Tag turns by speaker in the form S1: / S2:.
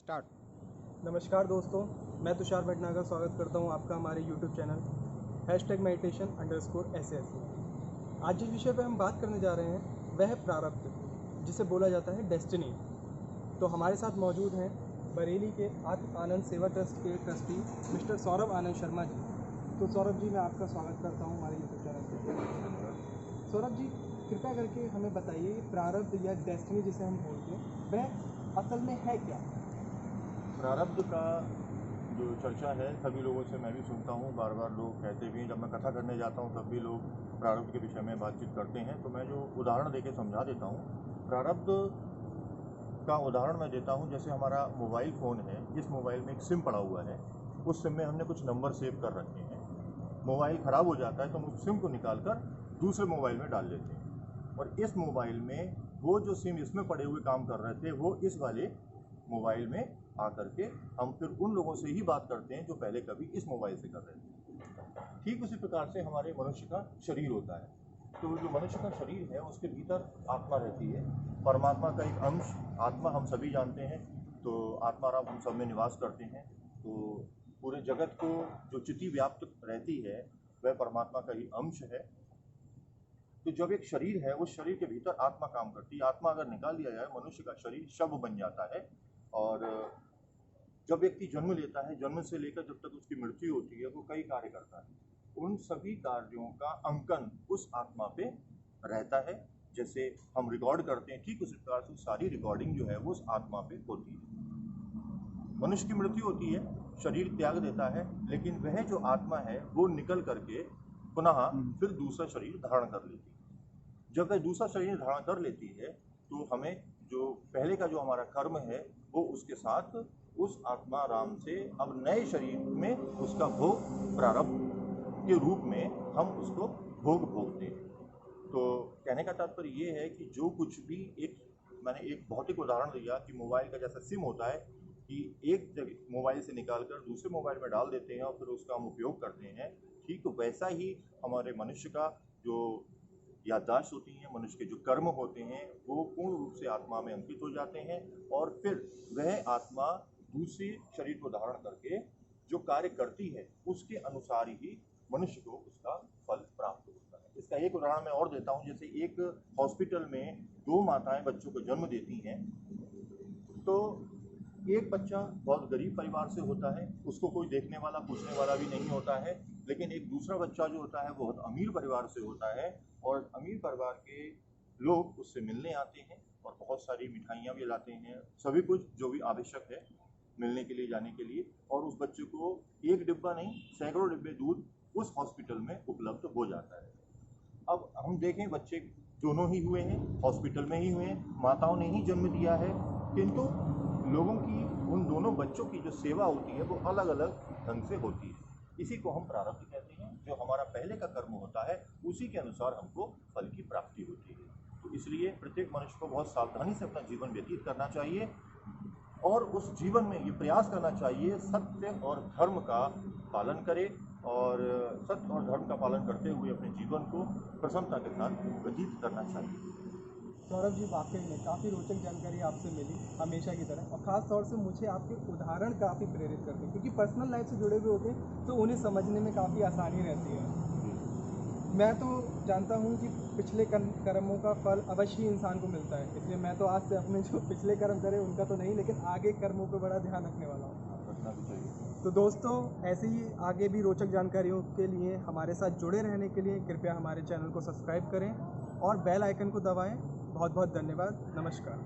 S1: Start.
S2: नमस्कार दोस्तों, मैं तुषार भटनागर स्वागत करता हूं आपका हमारे YouTube चैनल #meditation_SS। आज जिस विषय पर हम बात करने जा रहे हैं वह है प्रारब्ध, जिसे बोला जाता है डेस्टिनी। तो हमारे साथ मौजूद हैं बरेली के आत्म आनंद सेवा ट्रस्ट के ट्रस्टी मिस्टर सौरभ आनंद शर्मा जी। तो सौरभ जी, मैं आपका स्वागत करता हूं हमारे YouTube चैनल पर। सौरभ जी, कृपया करके हमें बताइए कि प्रारब्ध या डेस्टिनी जिसे हम बोलते हैं वह असल में है क्या?
S3: प्रारब्ध का जो चर्चा है सभी लोगों से मैं भी सुनता हूँ, बार बार लोग कहते भी हैं। जब मैं कथा करने जाता हूँ तब भी लोग प्रारब्ध के विषय में बातचीत करते हैं, तो मैं जो उदाहरण देके समझा देता हूँ। प्रारब्ध का उदाहरण मैं देता हूँ, जैसे हमारा मोबाइल फ़ोन है, इस मोबाइल में एक सिम पड़ा हुआ है। उस सिम में हमने कुछ नंबर सेव कर रखे हैं। मोबाइल ख़राब हो जाता है तो हम उस सिम को निकाल कर दूसरे मोबाइल में डाल लेते हैं, और इस मोबाइल में वो जो सिम इसमें पड़े हुए काम कर रहे थे वो इस वाले मोबाइल में आकर के हम फिर उन लोगों से ही बात करते हैं जो पहले कभी इस मोबाइल से कर रहे थे। ठीक उसी प्रकार से हमारे मनुष्य का शरीर होता है। तो जो मनुष्य का शरीर है उसके भीतर आत्मा रहती है, परमात्मा का एक अंश। आत्मा हम सभी जानते हैं, तो आत्माराम हम सब में निवास करते हैं। तो पूरे जगत को जो चिति व्याप्त रहती है वह परमात्मा का ही अंश है। तो जब एक शरीर है, उस शरीर के भीतर आत्मा काम करती है। आत्मा अगर निकाल दिया जाए, मनुष्य का शरीर शव बन जाता है। और जब व्यक्ति जन्म लेता है, जन्म से लेकर जब तक उसकी मृत्यु होती है, वो कई कार्य करता है। उन सभी कार्यों का अंकन उस आत्मा पे रहता है। जैसे हम रिकॉर्ड करते हैं, ठीक उसी प्रकार से सारी रिकॉर्डिंग जो है वो उस आत्मा पे होती है। मनुष्य की मृत्यु होती है, शरीर त्याग देता है, लेकिन वह जो आत्मा है वो निकल करके पुनः फिर दूसरा शरीर धारण कर लेती है। जब वह दूसरा शरीर धारण कर लेती है तो हमें जो पहले का जो हमारा कर्म है वो उसके साथ उस आत्मा राम से अब नए शरीर में उसका भोग प्रारब्ध के रूप में हम उसको भोग भोगते हैं। तो कहने का तात्पर्य ये है कि जो कुछ भी मैंने एक भौतिक उदाहरण दिया कि मोबाइल का जैसा सिम होता है कि एक मोबाइल से निकाल कर दूसरे मोबाइल में डाल देते हैं और फिर उसका हम उपयोग करते हैं। ठीक तो वैसा ही हमारे मनुष्य का जो याददाश्त होती हैं, मनुष्य के जो कर्म होते हैं वो पूर्ण रूप से आत्मा में अंकित हो जाते हैं, और फिर वह आत्मा दूसरे शरीर को धारण करके जो कार्य करती है उसके अनुसार ही मनुष्य को उसका फल प्राप्त होता है। इसका एक उदाहरण मैं और देता हूँ। जैसे एक हॉस्पिटल में दो माताएं बच्चों को जन्म देती हैं, तो एक बच्चा बहुत गरीब परिवार से होता है, उसको कोई देखने वाला पूछने वाला भी नहीं होता है। लेकिन एक दूसरा बच्चा जो होता है बहुत अमीर परिवार से होता है, और अमीर परिवार के लोग उससे मिलने आते हैं और बहुत सारी मिठाइयाँ भी लाते हैं, सभी कुछ जो भी आवश्यक है मिलने के लिए, जाने के लिए। और उस बच्चे को एक डिब्बा नहीं, सैकड़ों डिब्बे दूध उस हॉस्पिटल में उपलब्ध हो जाता है। अब हम देखें, बच्चे दोनों ही हुए हैं, हॉस्पिटल में ही हुए हैं, माताओं ने ही जन्म दिया है, किंतु लोगों की उन दोनों बच्चों की जो सेवा होती है वो अलग अलग ढंग से होती है। इसी को हम प्रारब्ध कहते हैं। जो हमारा पहले का कर्म होता है उसी के अनुसार हमको फल की प्राप्ति होती है। तो इसलिए प्रत्येक मनुष्य को बहुत सावधानी से अपना जीवन व्यतीत करना चाहिए, और उस जीवन में ये प्रयास करना चाहिए सत्य और धर्म का पालन करे, और सत्य और धर्म का पालन करते हुए अपने जीवन को प्रसन्नता के साथ व्यतीत करना चाहिए।
S2: सौरभ जी, वाकई में काफ़ी रोचक जानकारी आपसे मिली हमेशा की तरह, और ख़ास तौर से मुझे आपके उदाहरण काफ़ी प्रेरित करते हैं, क्योंकि पर्सनल लाइफ से जुड़े हुए होते हैं तो उन्हें समझने में काफ़ी आसानी रहती है। मैं तो जानता हूँ कि पिछले कर्मों का फल अवश्य ही इंसान को मिलता है, इसलिए मैं तो आज से अपने जो पिछले कर्म करे उनका तो नहीं, लेकिन आगे कर्मों पर बड़ा ध्यान रखने वाला हूँ।
S3: रखना भी चाहिए।
S2: तो दोस्तों, ऐसे ही आगे भी रोचक जानकारियों के लिए हमारे साथ जुड़े रहने के लिए कृपया हमारे चैनल को सब्सक्राइब करें और बेल आइकन को दबाएं। बहुत बहुत धन्यवाद। नमस्कार।